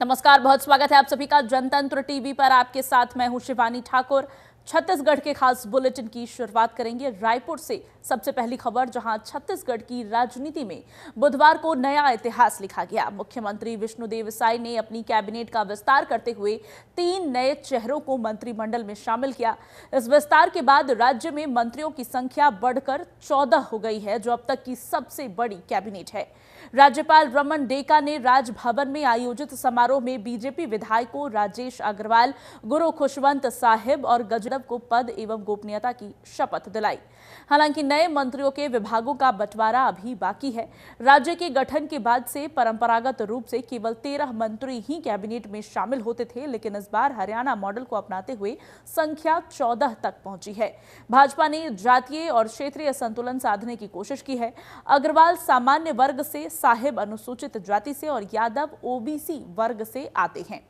नमस्कार, बहुत स्वागत है आप सभी का जनतंत्र टीवी पर। आपके साथ मैं हूं शिवानी ठाकुर। छत्तीसगढ़ के खास बुलेटिन की शुरुआत करेंगे रायपुर से। सबसे पहली खबर, जहां छत्तीसगढ़ की राजनीति में बुधवार को नया इतिहास लिखा गया। मुख्यमंत्री विष्णुदेव साय ने अपनी कैबिनेट का विस्तार करते हुए 3 नए चेहरों को मंत्रिमंडल में शामिल किया। इस विस्तार के बाद राज्य में मंत्रियों की संख्या बढ़कर 14 हो गई है, जो अब तक की सबसे बड़ी कैबिनेट है। राज्यपाल रमन डेका ने राजभवन में आयोजित समारोह में बीजेपी विधायकों राजेश अग्रवाल, गुरु खुशवंत साहिब और गजरव को पद एवं गोपनीयता की शपथ दिलाई। हालांकि नए मंत्रियों के विभागों का बंटवारा अभी बाकी है। राज्य के गठन के बाद से परंपरागत रूप से केवल 13 मंत्री ही कैबिनेट में शामिल होते थे, लेकिन इस बार हरियाणा मॉडल को अपनाते हुए संख्या 14 तक पहुंची है। भाजपा ने जातीय और क्षेत्रीय संतुलन साधने की कोशिश की है। अग्रवाल सामान्य वर्ग से, साहिब अनुसूचित जाति से और यादव ओबीसी वर्ग से आते हैं।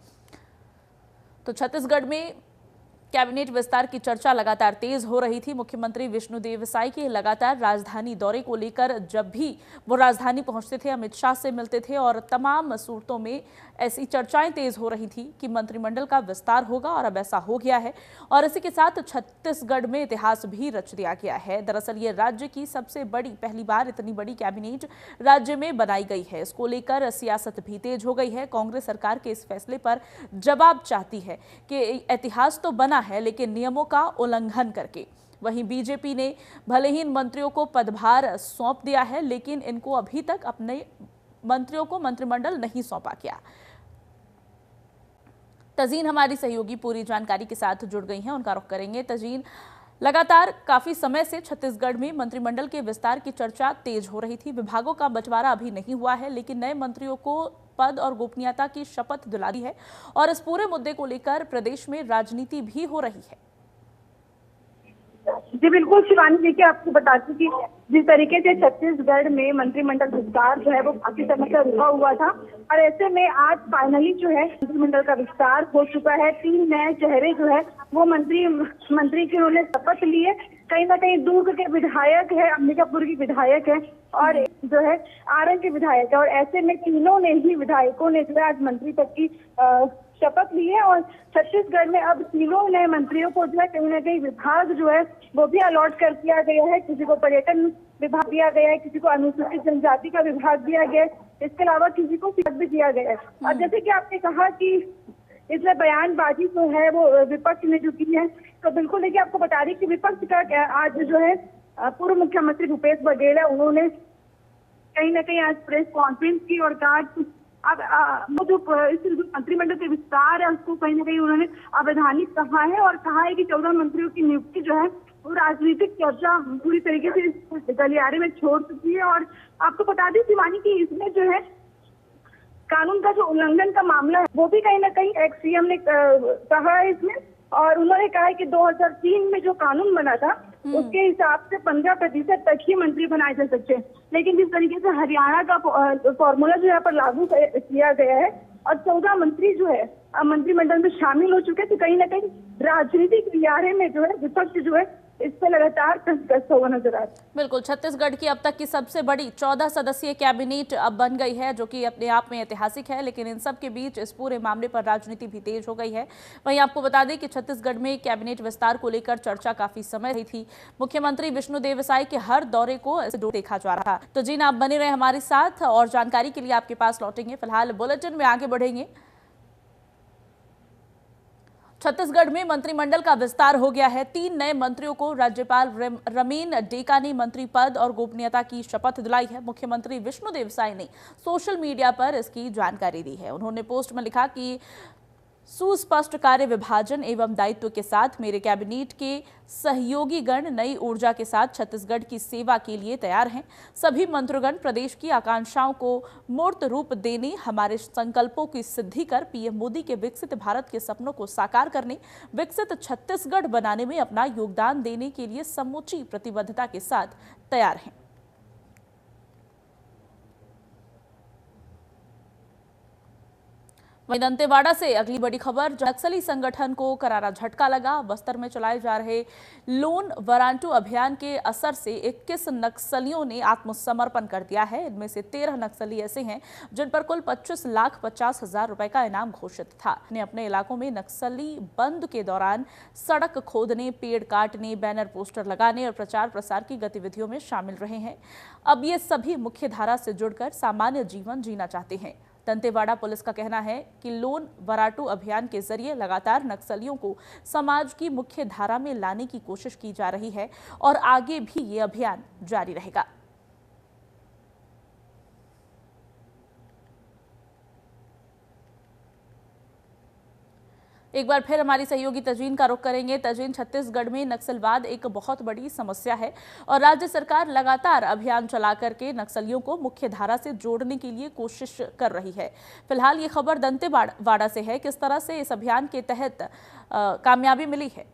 तो छत्तीसगढ़ में कैबिनेट विस्तार की चर्चा लगातार तेज हो रही थी। मुख्यमंत्री विष्णुदेव साय के लगातार राजधानी दौरे को लेकर जब भी वो राजधानी पहुंचते थे, अमित शाह से मिलते थे और तमाम सूरतों में ऐसी चर्चाएं तेज हो रही थी कि मंत्रिमंडल का विस्तार होगा, और अब ऐसा हो गया है। और इसी के साथ छत्तीसगढ़ में इतिहास भी रच दिया गया है। दरअसल ये राज्य की सबसे बड़ी, पहली बार इतनी बड़ी कैबिनेट राज्य में बनाई गई है। इसको लेकर सियासत भी तेज हो गई है। कांग्रेस सरकार के इस फैसले पर जवाब चाहती है कि इतिहास तो बना है, लेकिन नियमों का उल्लंघन करके। वहीं बीजेपी ने भले ही इन मंत्रियों को पदभार सौंप दिया है, लेकिन इनको अभी तक अपने मंत्रियों को मंत्रिमंडल नहीं सौंपा गया। तजीन हमारी सहयोगी पूरी जानकारी के साथ जुड़ गई हैं, उनका रुख करेंगे। तजीन, लगातार काफी समय से छत्तीसगढ़ में मंत्रिमंडल के विस्तार की चर्चा तेज हो रही थी। विभागों का बंटवारा अभी नहीं हुआ है, लेकिन नए मंत्रियों को पद और गोपनीयता की शपथ दिला दी है, और इस पूरे मुद्दे को लेकर प्रदेश में राजनीति भी हो रही है। जी बिल्कुल शिवानी, देखिए आपको बताती कि जिस तरीके से छत्तीसगढ़ में मंत्रिमंडल विस्तार जो है वो काफी समय से रुका हुआ था, और ऐसे में आज फाइनली जो है मंत्रिमंडल का विस्तार हो चुका है। 3 नए चेहरे जो है वो मंत्री के उन्होंने शपथ लिए। कहीं ना कहीं दुर्ग के विधायक है, अंबिकापुर की विधायक है और जो है आरंग के विधायक है, और ऐसे में तीनों ने ही विधायकों ने जो है आज मंत्री पद की शपथ ली है। और छत्तीसगढ़ में अब तीनों नए मंत्रियों को जो है कहीं ना कहीं विभाग जो है वो भी अलॉट कर दिया गया है। किसी को पर्यटन विभाग दिया गया है, किसी को अनुसूचित जनजाति का विभाग दिया गया है, इसके अलावा किसी को शिक्षा भी दिया गया है। और जैसे कि आपने कहा कि इसमें बयानबाजी जो है वो विपक्ष ने जो की है, तो बिल्कुल देखिए आपको बता दें कि विपक्ष का आज जो है पूर्व मुख्यमंत्री भूपेश बघेल है, उन्होंने कहीं ना कहीं आज प्रेस कॉन्फ्रेंस की और कहा कि अब वो जो मंत्रिमंडल के विस्तार है उसको कहीं ना कहीं उन्होंने अवैधानिक कहा है, और कहा है कि 14 मंत्रियों की नियुक्ति जो है वो राजनीतिक चर्चा पूरी तरीके से गलियारे में छोड़ चुकी है। और आपको बता दें शिवानी की इसमें जो है कानून का जो उल्लंघन का मामला है वो भी कहीं ना कहीं एक्स सीएम ने कहा है इसमें, और उन्होंने कहा है कि 2003 में जो कानून बना था उसके हिसाब से 15% तक ही मंत्री बनाए जा सकते हैं, लेकिन जिस तरीके से हरियाणा का फॉर्मूला जो यहाँ पर लागू किया गया है और 14 मंत्री जो है मंत्रिमंडल में शामिल हो चुके हैं, तो कहीं ना कहीं राजनीतिक गलियारे में जो है विपक्ष जो है इस पर लगातार कसता हुआ नजर आ रहा है। बिल्कुल, छत्तीसगढ़ की अब तक की सबसे बड़ी 14 सदस्यीय कैबिनेट अब बन गई है, जो कि अपने आप में ऐतिहासिक है। लेकिन इन सब के बीच इस पूरे मामले पर राजनीति भी तेज हो गई है। वहीं आपको बता दें कि छत्तीसगढ़ में कैबिनेट विस्तार को लेकर चर्चा काफी समय रही थी। मुख्यमंत्री विष्णुदेव साय के हर दौरे को देखा जा रहा था। तो जीन, आप बने रहे हमारे साथ और जानकारी के लिए आपके पास लौटेंगे। फिलहाल बुलेटिन में आगे बढ़ेंगे। छत्तीसगढ़ में मंत्रिमंडल का विस्तार हो गया है। 3 नए मंत्रियों को राज्यपाल रमन डेका ने मंत्री पद और गोपनीयता की शपथ दिलाई है। मुख्यमंत्री विष्णुदेव साय ने सोशल मीडिया पर इसकी जानकारी दी है। उन्होंने पोस्ट में लिखा कि सुस्पष्ट कार्य विभाजन एवं दायित्व के साथ मेरे कैबिनेट के सहयोगी गण नई ऊर्जा के साथ छत्तीसगढ़ की सेवा के लिए तैयार हैं। सभी मंत्रीगण प्रदेश की आकांक्षाओं को मूर्त रूप देने, हमारे संकल्पों की सिद्धि कर पीएम मोदी के विकसित भारत के सपनों को साकार करने, विकसित छत्तीसगढ़ बनाने में अपना योगदान देने के लिए समूची प्रतिबद्धता के साथ तैयार हैं। वहीं दंतेवाड़ा से अगली बड़ी खबर, नक्सली संगठन को करारा झटका लगा। बस्तर में चलाए जा रहे लोन वरांटू अभियान के असर से 21 नक्सलियों ने आत्मसमर्पण कर दिया है। इनमें से 13 नक्सली ऐसे हैं जिन पर कुल 25,50,000 रुपए का इनाम घोषित था। ने अपने इलाकों में नक्सली बंद के दौरान सड़क खोदने, पेड़ काटने, बैनर पोस्टर लगाने और प्रचार प्रसार की गतिविधियों में शामिल रहे हैं। अब ये सभी मुख्य धारा से जुड़कर सामान्य जीवन जीना चाहते हैं। दंतेवाड़ा पुलिस का कहना है कि लोन वराटू अभियान के जरिए लगातार नक्सलियों को समाज की मुख्य धारा में लाने की कोशिश की जा रही है और आगे भी ये अभियान जारी रहेगा। एक बार फिर हमारी सहयोगी तजीन का रुख करेंगे। तजीन, छत्तीसगढ़ में नक्सलवाद एक बहुत बड़ी समस्या है और राज्य सरकार लगातार अभियान चला करके नक्सलियों को मुख्य धारा से जोड़ने के लिए कोशिश कर रही है। फिलहाल ये खबर दंतेवाड़ा से है, किस तरह से इस अभियान के तहत कामयाबी मिली है?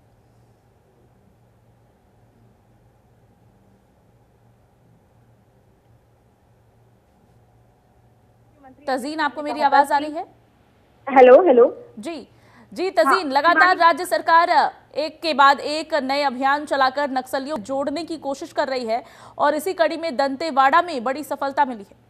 तजीन, आपको मेरी आवाज आ रही है? हेलो हेलो जी तजीन, लगातार राज्य सरकार एक के बाद एक नए अभियान चलाकर नक्सलियों को जोड़ने की कोशिश कर रही है और इसी कड़ी में दंतेवाड़ा में बड़ी सफलता मिली है।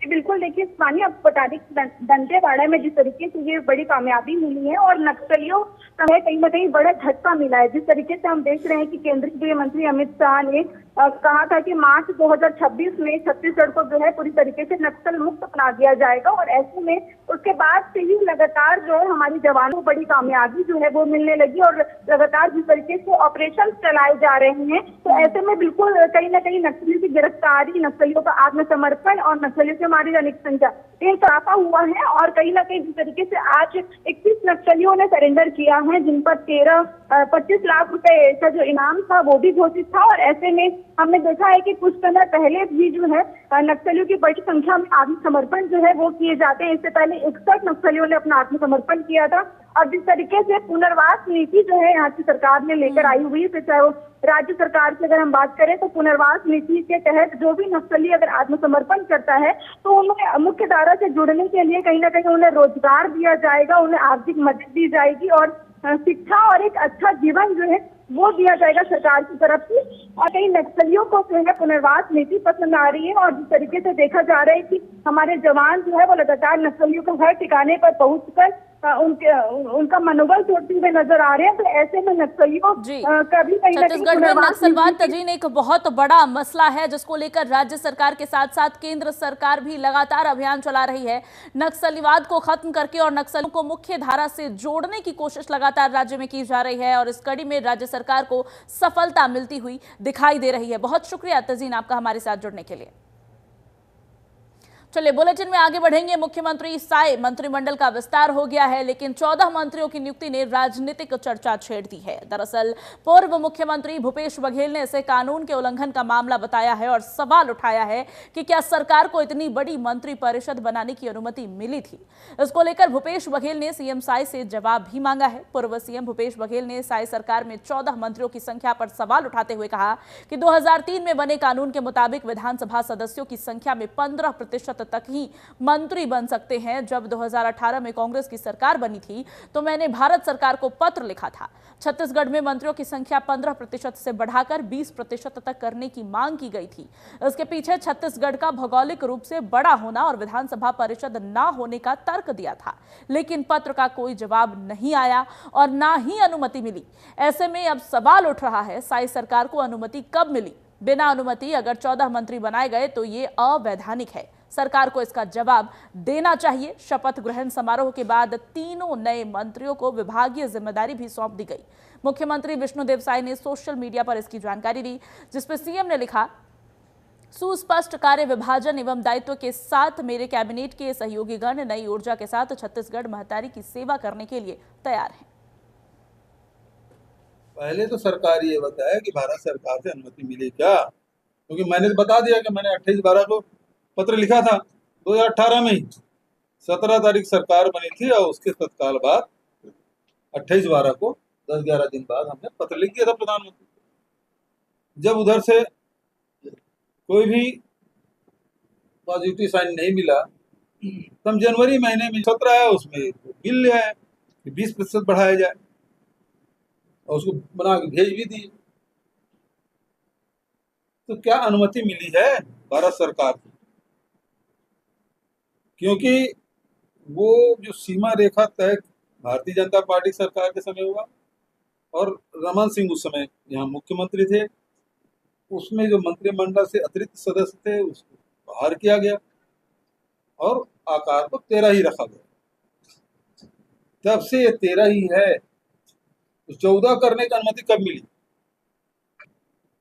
बिल्कुल, देखिए शिवानी, आपको बता दें दंतेवाड़ा में जिस तरीके से ये बड़ी कामयाबी मिली है और नक्सलियों का कहीं ना कहीं बड़ा झटका मिला है। जिस तरीके से हम देख रहे हैं कि केंद्रीय गृह मंत्री अमित शाह ने कहा था कि मार्च 2026 में छत्तीसगढ़ को जो है पूरी तरीके से नक्सल मुक्त बना दिया जाएगा और ऐसे में उसके बाद से ही लगातार जो है हमारी जवानों को बड़ी कामयाबी जो है वो मिलने लगी और लगातार जिस तरीके से ऑपरेशन चलाए जा रहे हैं, तो ऐसे में बिल्कुल कहीं ना कहीं नक्सलियों की गिरफ्तारी, नक्सलियों का आत्मसमर्पण और नक्सलियों से हमारी दैनिक संख्या इन इजाफा हुआ है। और कहीं ना कहीं जिस तरीके से आज 21 नक्सलियों ने सरेंडर किया है, जिन पर 25 लाख रुपए का जो इनाम था वो भी घोषित था। और ऐसे में हमने देखा है कि कुछ समय पहले भी जो है नक्सलियों की बड़ी संख्या में आत्मसमर्पण जो है वो किए जाते हैं। इससे पहले 61 नक्सलियों ने अपना आत्मसमर्पण किया था। और जिस तरीके से पुनर्वास नीति जो है यहाँ की सरकार ने लेकर आई हुई है, चाहे वो राज्य सरकार की अगर हम बात करें तो पुनर्वास नीति के तहत जो भी नक्सली अगर आत्मसमर्पण करता है तो उन्हें मुख्य धारा से जुड़ने के लिए कहीं ना कहीं उन्हें रोजगार दिया जाएगा, उन्हें आर्थिक मदद दी जाएगी और शिक्षा और एक अच्छा जीवन जो है वो दिया जाएगा सरकार की तरफ से। और कई नक्सलियों को जो है पुनर्वास नीति पसंद आ रही है और जिस तरीके से देखा जा रहा है कि हमारे जवान जो है वो लगातार नक्सलियों को हर ठिकाने पर पहुंचकर उनका मनोबल तोड़ते हुए नजर आ रहे हैं। तो ऐसे में नक्सलियों कभी कहीं छत्तीसगढ़ में नक्सलवाद तजीन एक बहुत बड़ा मसला है जिसको लेकर राज्य सरकार के साथ साथ केंद्र सरकार भी लगातार अभियान चला रही है। नक्सलवाद को खत्म करके और नक्सलियों को मुख्य धारा से जोड़ने की कोशिश लगातार राज्य में की जा रही है और इस कड़ी में राज्य सरकार को सफलता मिलती हुई दिखाई दे रही है। बहुत शुक्रिया तजीन आपका हमारे साथ जुड़ने के लिए। चलिए बुलेटिन में आगे बढ़ेंगे। मुख्यमंत्री साय मंत्रिमंडल का विस्तार हो गया है, लेकिन 14 मंत्रियों की नियुक्ति ने राजनीतिक चर्चा छेड़ दी है। दरअसल पूर्व मुख्यमंत्री भूपेश बघेल ने इसे कानून के उल्लंघन का मामला बताया है और सवाल उठाया है कि क्या सरकार को इतनी बड़ी मंत्री परिषद बनाने की अनुमति मिली थी। इसको लेकर भूपेश बघेल ने सीएम साय से जवाब भी मांगा है। पूर्व सीएम भूपेश बघेल ने साय सरकार में 14 मंत्रियों की संख्या पर सवाल उठाते हुए कहा कि 2003 में बने कानून के मुताबिक विधानसभा सदस्यों की संख्या में 15% तक ही मंत्री बन सकते हैं। जब 2018 में कांग्रेस की सरकार बनी थी तो मैंने भारत सरकार को पत्र लिखा था। छत्तीसगढ़ में मंत्रियों की संख्या 15% से बढ़ाकर 20% तक करने की मांग की गई थी। इसके पीछे छत्तीसगढ़ का भौगोलिक रूप से बड़ा होना और विधानसभा परिषद ना होने का तर्क दिया था, लेकिन पत्र का कोई जवाब नहीं आया और ना ही अनुमति मिली। ऐसे में अब सवाल उठ रहा है, साई सरकार को अनुमति कब मिली? बिना अनुमति अगर 14 मंत्री बनाए गए तो ये अवैधानिक है। सरकार को इसका जवाब देना चाहिए। शपथ ग्रहण समारोह के बाद तीनों नए मंत्रियों को विभागीय जिम्मेदारी भी सौंप दी गई। मुख्यमंत्री विष्णुदेव साय ने सोशल मीडिया पर इसकी जानकारी दी, जिसमें सीएम ने लिखा, सुस्पष्ट कार्य विभाजन एवं दायित्व के साथ मेरे कैबिनेट के सहयोगीगण नई ऊर्जा के साथ छत्तीसगढ़ महतारी की सेवा करने के लिए तैयार हैं। पहले तो सरकार ये बताया कि भारत सरकार से अनुमति मिली क्या, क्योंकि मैंने तो बता दिया कि मैंने 28/12 को पत्र लिखा था 2018 में ही। 17 तारीख सरकार बनी थी और उसके तत्काल बाद 28/12 को 10-11 दिन बाद हमने पत्र लिख दिया था प्रधानमंत्री। जब उधर से कोई भी पॉजिटिव साइन नहीं मिला तो हम जनवरी महीने में 17 है उसमें बिल ले आए कि 20% बढ़ाया जाए और उसको बना के भेज भी दिए। तो क्या अनुमति मिली है भारत सरकार को? क्योंकि वो जो सीमा रेखा तय भारतीय जनता पार्टी सरकार के समय हुआ और रमन सिंह उस समय यहाँ मुख्यमंत्री थे, उसमें जो मंत्रिमंडल से अतिरिक्त सदस्य थे उसको बाहर किया गया और आकार को 13 ही रखा गया। तब से ये 13 ही है। तो 14 करने की अनुमति कब मिली?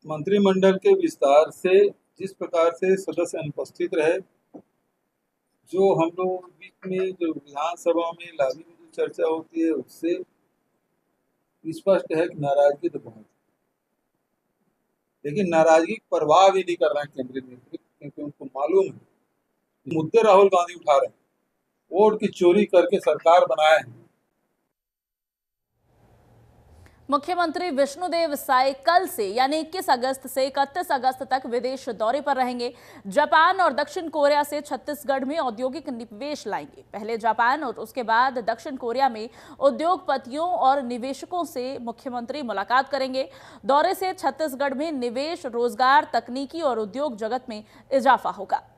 मंत्रिमंडल के विस्तार से जिस प्रकार से सदस्य अनुपस्थित रहे, जो हम लोग बीच में जो विधानसभा में लाभी में जो चर्चा होती है उससे स्पष्ट है कि नाराजगी तो बहुत, लेकिन नाराजगी की परवाह भी नहीं कर रहे हैं केंद्रीय नेतृत्व, क्योंकि उनको मालूम है मुद्दे राहुल गांधी उठा रहे हैं, वोट की चोरी करके सरकार बनाए हैं। मुख्यमंत्री विष्णुदेव साय कल से यानी 21 अगस्त से 31 अगस्त तक विदेश दौरे पर रहेंगे। जापान और दक्षिण कोरिया से छत्तीसगढ़ में औद्योगिक निवेश लाएंगे। पहले जापान और उसके बाद दक्षिण कोरिया में उद्योगपतियों और निवेशकों से मुख्यमंत्री मुलाकात करेंगे। दौरे से छत्तीसगढ़ में निवेश, रोजगार, तकनीकी और उद्योग जगत में इजाफा होगा।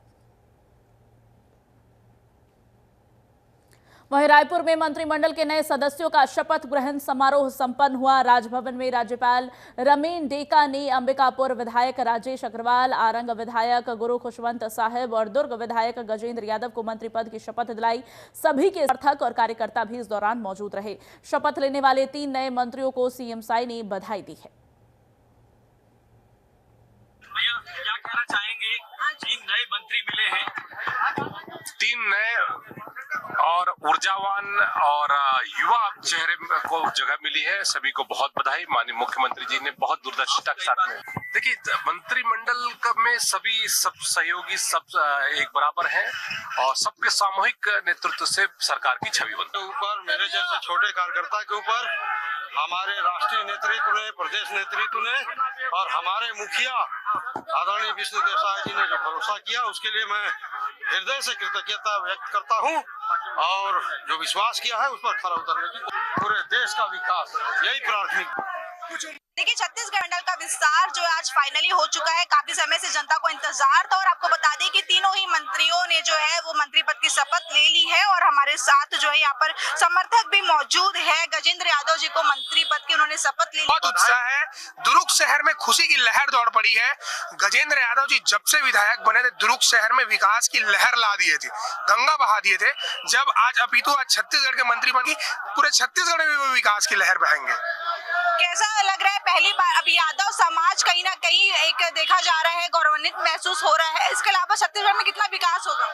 वहीं रायपुर में मंत्रिमंडल के नए सदस्यों का शपथ ग्रहण समारोह संपन्न हुआ। राजभवन में राज्यपाल रमेन डेका ने अंबिकापुर विधायक राजेश अग्रवाल, आरंग विधायक गुरु खुशवंत साहिब और दुर्ग विधायक गजेंद्र यादव को मंत्री पद की शपथ दिलाई। सभी के समर्थक और कार्यकर्ता भी इस दौरान मौजूद रहे। शपथ लेने वाले 3 नए मंत्रियों को सीएम साय ने बधाई दी है। क्या कहना चाहेंगे? 3 नए मंत्री मिले हैं, 3 नए और ऊर्जावान और युवा चेहरे को जगह मिली है। सभी को बहुत बधाई। माननीय मुख्यमंत्री जी ने बहुत दूरदर्शिता के साथ में, देखिए मंत्रिमंडल में सभी सब सहयोगी सब एक बराबर हैं और सबके सामूहिक नेतृत्व से सरकार की छवि बनती है। ऊपर मेरे जैसे छोटे कार्यकर्ता के ऊपर हमारे राष्ट्रीय नेतृत्व ने, प्रदेश नेतृत्व ने और हमारे मुखिया आदरणीय विष्णुदेव साय जी ने जो भरोसा किया उसके लिए मैं हृदय से कृतज्ञता व्यक्त करता हूं और जो विश्वास किया है उस पर खरा उतरने की पूरे देश का विकास यही प्राथमिकता। देखिए छत्तीसगढ़ मंडल का विस्तार जो आज फाइनली हो चुका है। काफी समय से जनता को इंतजार था और आपको बता दें कि तीनों ही मंत्रियों ने जो है वो मंत्री पद की शपथ ले ली है और हमारे साथ जो है यहाँ पर समर्थक भी मौजूद है। गजेंद्र यादव जी को मंत्री पद की उन्होंने शपथ ले ली। बहुत उत्साह है। दुर्ग शहर में खुशी की लहर दौड़ पड़ी है। गजेंद्र यादव जी जब से विधायक बने थे दुर्ग शहर में विकास की लहर ला दिए थे, गंगा बहा दिए थे। जब आज अपितु आज छत्तीसगढ़ के मंत्री बनी, पूरे छत्तीसगढ़ में भी विकास की लहर बहेंगे। कैसा लग रहा है? पहली बार अभी यादव समाज कहीं ना कहीं एक देखा जा रहा है, गौरवान्वित महसूस हो रहा है। इसके अलावा छत्तीसगढ़ में कितना विकास होगा?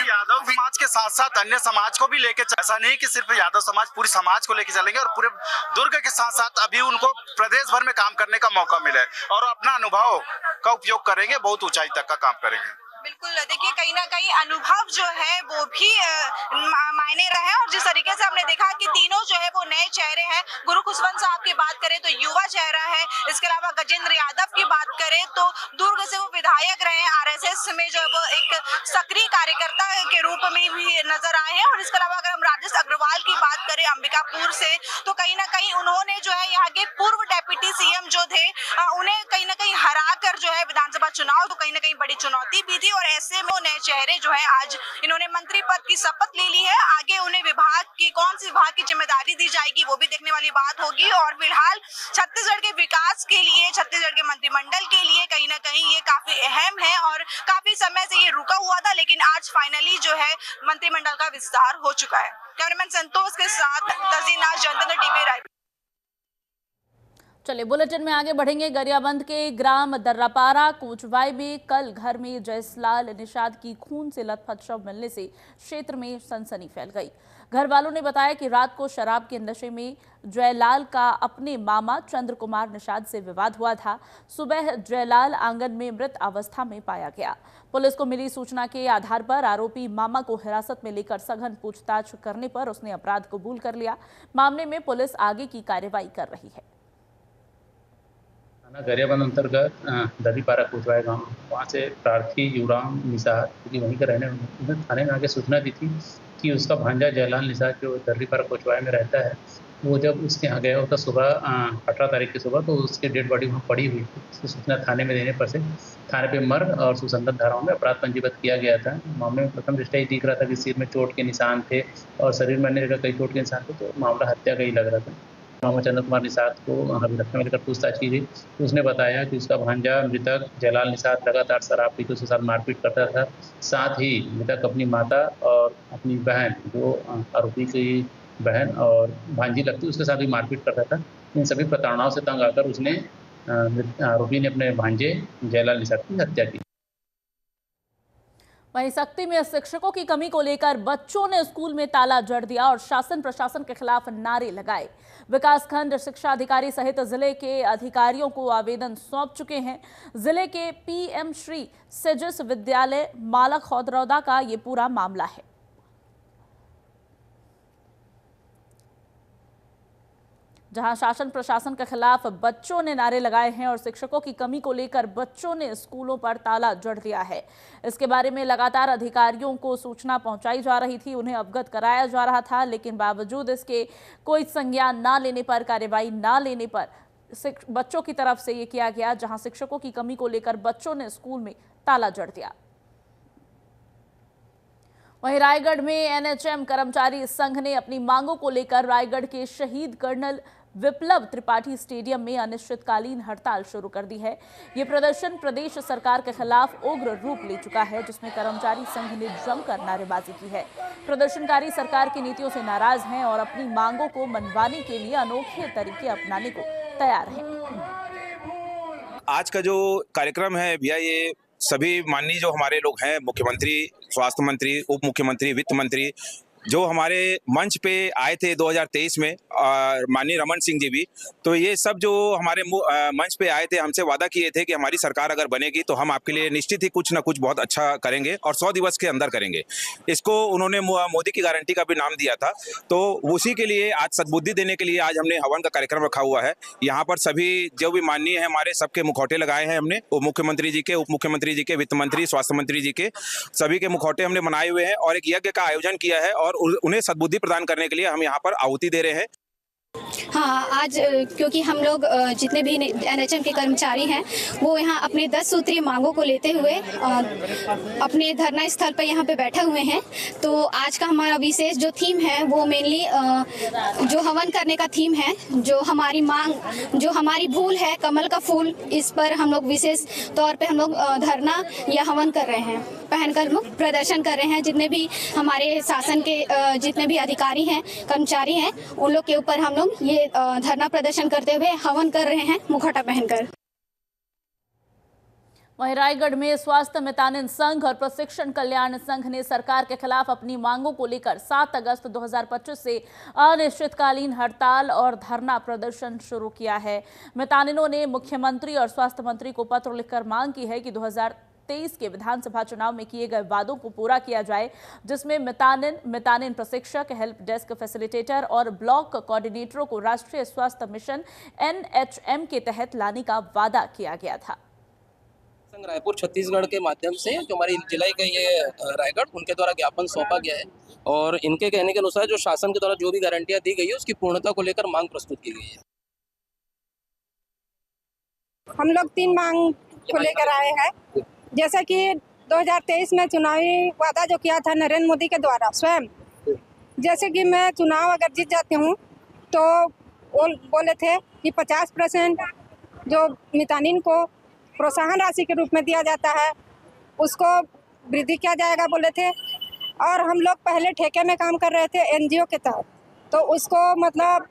यादव समाज के साथ साथ अन्य समाज को भी लेके, ऐसा नहीं कि सिर्फ यादव समाज, पूरी समाज को लेके चलेंगे और पूरे दुर्ग के साथ साथ अभी उनको प्रदेश भर में काम करने का मौका मिला है और अपना अनुभव का उपयोग करेंगे, बहुत ऊंचाई तक का काम करेंगे। बिल्कुल, देखिए कहीं ना कहीं अनुभव जो है वो भी मायने रहे और जिस तरीके से हमने देखा कि तीनों जो है वो नए चेहरे हैं। गुरु खुशवंत साहब की बात करें तो युवा चेहरा है। इसके अलावा गजेंद्र यादव की बात करें तो दुर्ग से वो विधायक रहे, आरएसएस में जो वो एक सक्रिय कार्यकर्ता के रूप में भी नजर आए हैं। और इसके अलावा अगर हम राजेश अग्रवाल की बात करें अंबिकापुर से, तो कहीं ना कहीं उन्होंने जो है यहाँ के पूर्व डेप्यूटी सीएम जो थे उन्हें कहीं ना कहीं हरा कर जो है विधानसभा चुनाव तो कहीं ना कहीं बड़ी चुनौती भी थी और ऐसे में नए चेहरे जो है आज इन्होंने मंत्री पद की शपथ ले ली है। आगे उन्हें विभाग की कौन सी विभाग की जिम्मेदारी दी जाएगी वो भी देखने वाली बात होगी। और फिलहाल छत्तीसगढ़ के विकास के लिए, छत्तीसगढ़ के मंत्रिमंडल के लिए कहीं ना कहीं ये काफी अहम है और काफी समय से ये रुका हुआ था, लेकिन आज फाइनली जो है मंत्रिमंडल का विस्तार हो चुका है। कैमरामैन संतोष के साथ तजीना, जनतंत्र टीवी रायपुर। चलिए बुलेटिन में आगे बढ़ेंगे। गरियाबंद के ग्राम दर्रापारा कोचवाई में कल घर में जयसलाल निषाद की खून से लथपथ शव मिलने से क्षेत्र में सनसनी फैल गई। घर वालों ने बताया कि रात को शराब के नशे में जयलाल का अपने मामा चंद्र कुमार निषाद से विवाद हुआ था। सुबह जयलाल आंगन में मृत अवस्था में पाया गया। पुलिस को मिली सूचना के आधार पर आरोपी मामा को हिरासत में लेकर सघन पूछताछ करने पर उसने अपराध कबूल कर लिया। मामले में पुलिस आगे की कार्रवाई कर रही है। थाना गरियाबंद अंतर्गत दर्रीपारा कोटवाया गांव, वहाँ से प्रार्थी युवराम निसार, क्योंकि वहीं का रहने वाला, थाने में आके सूचना दी थी कि उसका भांजा जयलाल निसार जो दर्रीपारा कोटवाया में रहता है, वो जब उसके यहाँ गया होता सुबह 18 तारीख की सुबह, तो उसकी डेड बॉडी वहाँ पड़ी हुई थी। उसकी सूचना थाने में देने पर से थाने पे मर्ग और सुसंगत धाराओं में अपराध पंजीबद्ध किया गया था। मामले में प्रथम दृष्टया दिख रहा था कि सिर में चोट के निशान थे और शरीर में अन्य जगह कई चोट के निशान थे, तो मामला हत्या का ही लग रहा था। मोहम्मद चंद्र कुमार निषाद को अभिरक्षा में लेकर पूछताछ की गई। उसने बताया कि उसका भांजा मृतक जयलाल निषाद लगातार शराब पीकर उसके साथ मारपीट करता था। साथ ही मृतक अपनी माता और अपनी बहन, जो आरोपी की बहन और भांजी लगती, उसके साथ भी मारपीट करता था। इन सभी प्रताड़नाओं से तंग आकर उसने आरोपी ने अपने भांजे जयलाल निषाद की हत्या की। वहीं सख्ती में शिक्षकों की कमी को लेकर बच्चों ने स्कूल में ताला जड़ दिया और शासन प्रशासन के खिलाफ नारे लगाए। विकासखंड शिक्षा अधिकारी सहित जिले के अधिकारियों को आवेदन सौंप चुके हैं। जिले के पीएम श्री सेजिस विद्यालय माला खौदरौदा का ये पूरा मामला है। जहां शासन प्रशासन के खिलाफ बच्चों ने नारे लगाए हैं और शिक्षकों की कमी को लेकर बच्चों ने स्कूलों पर ताला जड़ दिया है। इसके बारे में लगातार अधिकारियों को सूचना पहुंचाई जा रही थी, उन्हें अवगत कराया जा रहा था, लेकिन बावजूद इसके कोई संज्ञान न लेने पर, कार्रवाई न लेने पर बच्चों की तरफ से ये किया गया, जहां शिक्षकों की कमी को लेकर बच्चों ने स्कूल में ताला जड़ दिया। वहीं रायगढ़ में एनएचएम कर्मचारी संघ ने अपनी मांगों को लेकर रायगढ़ के शहीद कर्नल विप्लव त्रिपाठी स्टेडियम में अनिश्चितकालीन हड़ताल शुरू कर दी है। ये प्रदर्शन प्रदेश सरकार के खिलाफ उग्र रूप ले चुका है, जिसमें कर्मचारी संघ ने जमकर नारेबाजी की है। प्रदर्शनकारी सरकार की नीतियों से नाराज हैं और अपनी मांगों को मनवाने के लिए अनोखे तरीके अपनाने को तैयार हैं। आज का जो कार्यक्रम है भैया, ये सभी माननीय जो हमारे लोग हैं, मुख्यमंत्री, स्वास्थ्य मंत्री, उप मुख्यमंत्री, वित्त मंत्री, जो हमारे मंच पे आए थे 2023 में, और माननीय रमन सिंह जी भी, तो ये सब जो हमारे मंच पे आए थे, हमसे वादा किए थे कि हमारी सरकार अगर बनेगी तो हम आपके लिए निश्चित ही कुछ ना कुछ बहुत अच्छा करेंगे और 100 दिवस के अंदर करेंगे। इसको उन्होंने मोदी की गारंटी का भी नाम दिया था। तो उसी के लिए आज सद्बुद्धि देने के लिए आज हमने हवन का कार्यक्रम रखा हुआ है। यहाँ पर सभी जो भी माननीय है हमारे, सबके मुखौटे लगाए हैं हमने, मुख्यमंत्री जी के, उप मुख्यमंत्री जी के, वित्त मंत्री, स्वास्थ्य मंत्री जी के, सभी के मुखौटे हमने बनाए हुए हैं और एक यज्ञ का आयोजन किया है और उन्हें सद्बुद्धि प्रदान करने के लिए हम यहाँ पर आहुति दे रहे हैं। हाँ, आज क्योंकि हम लोग जितने भी एनएचएम के कर्मचारी हैं वो यहाँ अपने 10 सूत्रीय मांगों को लेते हुए अपने धरना स्थल पर यहाँ पे बैठे हुए हैं। तो आज का हमारा विशेष जो थीम है वो मेनली जो हवन करने का थीम है, जो हमारी मांग, जो हमारी भूल है, कमल का फूल, इस पर हम लोग विशेष तौर पे हम लोग धरना या हवन कर रहे हैं, पहनकर हम लोग प्रदर्शन कर रहे हैं। जितने भी हमारे शासन के जितने भी अधिकारी हैं, कर्मचारी हैं, उन लोग के ऊपर हम लोग ये धरना प्रदर्शन करते हुए हवन कर रहे हैं मुखौटा पहनकर। वहीं रायगढ़ में स्वास्थ्य मितानिन संघ और प्रशिक्षण कल्याण संघ ने सरकार के खिलाफ अपनी मांगों को लेकर 7 अगस्त 2025 से अनिश्चितकालीन हड़ताल और धरना प्रदर्शन शुरू किया है। मितानिनों ने मुख्यमंत्री और स्वास्थ्य मंत्री को पत्र लिखकर मांग की है कि 2023 के विधानसभा चुनाव में किए गए वादों को पूरा किया जाए, जिसमें मितानिन प्रशिक्षक, हेल्प डेस्क फैसिलिटेटर और ब्लॉक कोऑर्डिनेटरों को राष्ट्रीय स्वास्थ्य मिशन एनएचएम के तहत लाने का वादा किया गया था। संघ रायपुर छत्तीसगढ़ के माध्यम से जो हमारी जिला का ये रायगढ़, उनके द्वारा ज्ञापन सौंपा गया है और इनके कहने के अनुसार जो शासन के द्वारा जो भी गारंटियां दी गई है उसकी पूर्णता को लेकर मांग प्रस्तुत की गई है। हम लोग 3 मांग को लेकर आए हैं। जैसा कि 2023 में चुनावी वादा जो किया था नरेंद्र मोदी के द्वारा स्वयं, जैसे कि मैं चुनाव अगर जीत जाती हूँ तो वो बोले थे कि 50% जो मितानिन को प्रोत्साहन राशि के रूप में दिया जाता है उसको वृद्धि किया जाएगा बोले थे। और हम लोग पहले ठेके में काम कर रहे थे एनजीओ के तहत, तो उसको मतलब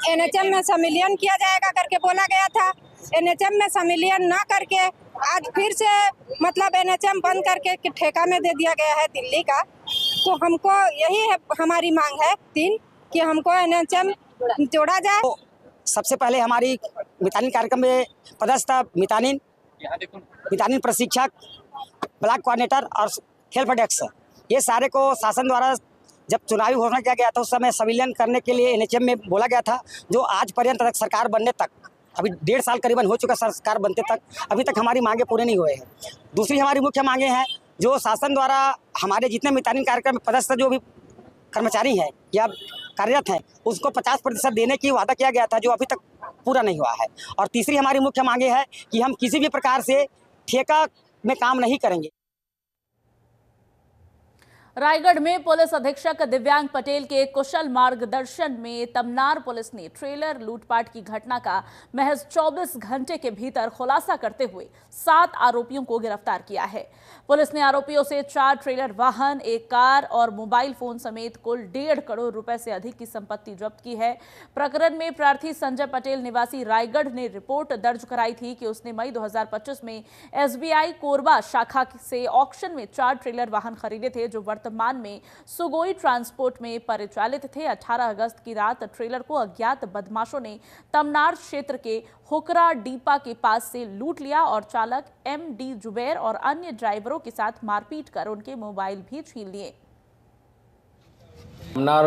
एनएचएम में सम्मिलियन किया जाएगा करके बोला गया था। एनएचएम में सम्मिलियन ना करके आज फिर से मतलब एनएचएम बंद करके ठेका में दे दिया गया है दिल्ली का। तो हमको यही है, हमारी मांग है 3 कि हमको एनएचएम जोड़ा जाए। तो सबसे पहले हमारी मितानिन कार्यक्रम में पदस्थ मितानिन प्रशिक्षक, ब्लॉक कोऑर्डिनेटर और हेल्प डेस्क, ये सारे को शासन द्वारा जब चुनावी घोषणा किया गया था उस समय संविलियन करने के लिए एनएचएम में बोला गया था, जो आज पर्यंत सरकार बनने तक अभी 1.5 साल करीबन हो चुका सरकार बनते तक, अभी तक हमारी मांगे पूरे नहीं हुए हैं। दूसरी हमारी मुख्य मांगे हैं, जो शासन द्वारा हमारे जितने मितानिन कार्यक्रम में पदस्थ जो भी कर्मचारी हैं या कार्यरत हैं, उसको 50% देने की वादा किया गया था, जो अभी तक पूरा नहीं हुआ है। और तीसरी हमारी मुख्य मांगे है कि हम किसी भी प्रकार से ठेका में काम नहीं करेंगे। रायगढ़ में पुलिस अधीक्षक दिव्यांग पटेल के कुशल मार्गदर्शन में तमनार पुलिस ने ट्रेलर लूटपाट की घटना का महज 24 घंटे के भीतर खुलासा करते हुए 7 आरोपियों को गिरफ्तार किया है। पुलिस ने आरोपियों से 4 ट्रेलर वाहन, 1 कार और मोबाइल फोन समेत कुल 1.5 करोड़ रुपए से अधिक की संपत्ति जब्त की है। प्रकरण में प्रार्थी संजय पटेल निवासी रायगढ़ ने रिपोर्ट दर्ज कराई थी कि उसने मई 2025 में SBI कोरबा शाखा से ऑक्शन में 4 ट्रेलर वाहन खरीदे थे, जो वर्तमान में सुगोई ट्रांसपोर्ट में परिचालित थे। 18 अगस्त की रात ट्रेलर को अज्ञात बदमाशों ने तमनार क्षेत्र के हुकरा डीपा के पास से लूट लिया और चालक MD जुबैर और अन्य ड्राइवरों के साथ मारपीट कर उनके मोबाइल भी छीन लिए। तमनार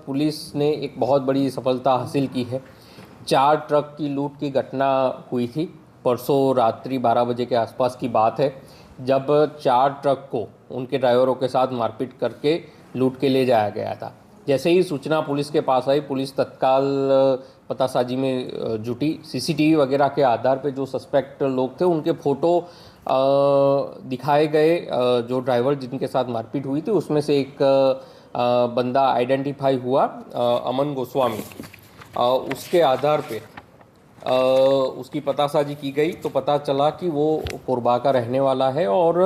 पुलिस ने एक बहुत बड़ी सफलता हासिल की है। 4 ट्रक की लूट की घटना हुई थी। परसों रात्रि 12 बजे के आसपास की बात है, जब 4 ट्रक को उनके ड्राइवरों के साथ मारपीट करके लूट के ले जाया गया था। जैसे ही सूचना पुलिस के पास आई, पुलिस तत्काल पतासाजी में जुटी। CCTV वगैरह के आधार पे जो सस्पेक्ट लोग थे उनके फोटो दिखाए गए। जो ड्राइवर जिनके साथ मारपीट हुई थी उसमें से एक बंदा आइडेंटिफाई हुआ, अमन गोस्वामी। उसके आधार पे उसकी पतासाजी की गई तो पता चला कि वो कोरबा का रहने वाला है और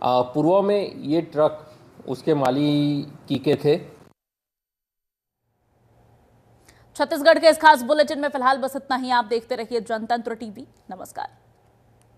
पूर्व में ये ट्रक उसके मालिकी के थे। छत्तीसगढ़ के इस खास बुलेटिन में फिलहाल बस इतना ही। आप देखते रहिए जनतंत्र टीवी। नमस्कार।